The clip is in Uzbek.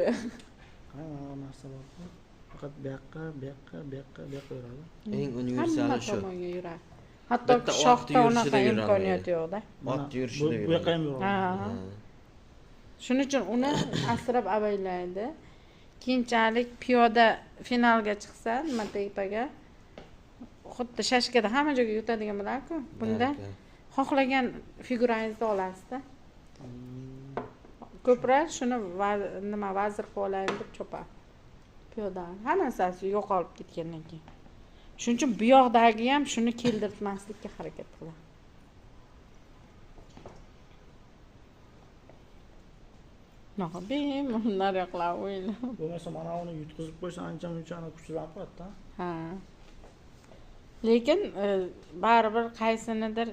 yo'q. Hamma narsa bor. Faqat bu yoqqa yuradi. Eng universali shu. Tomonga yuradi. Hatto Bitta ot shoxda yurishida unaqa yurolmaydi. imkoniyat yo'q-da. Ot yurishida Bu yoqqa ham yuradi. Ha. Shuning uchun uni asrab avaylaydi. Keyinchalik piyoda finalga chiqsa, nima tepaga xuddi shashkada hamma joyga yutadigan bo'lar-ku. Bunda xohlagan figurangizni olasiz-da. Ko'plar shuni nima vazir qilib olayim deb chopadi. Piyoda hamma narsasi yo'qolib ketgandan keyin. Shuning uchun bu yoqdagi ham shuni keltirmaslikka harakat qiladi. Naqbim, nariqlar o'ylab. Bo'lmasa mana uni yutqizib qo'ysa ancha-muncha kuchlanib qoladi-da. Ha. Lekin baribir qaysinidir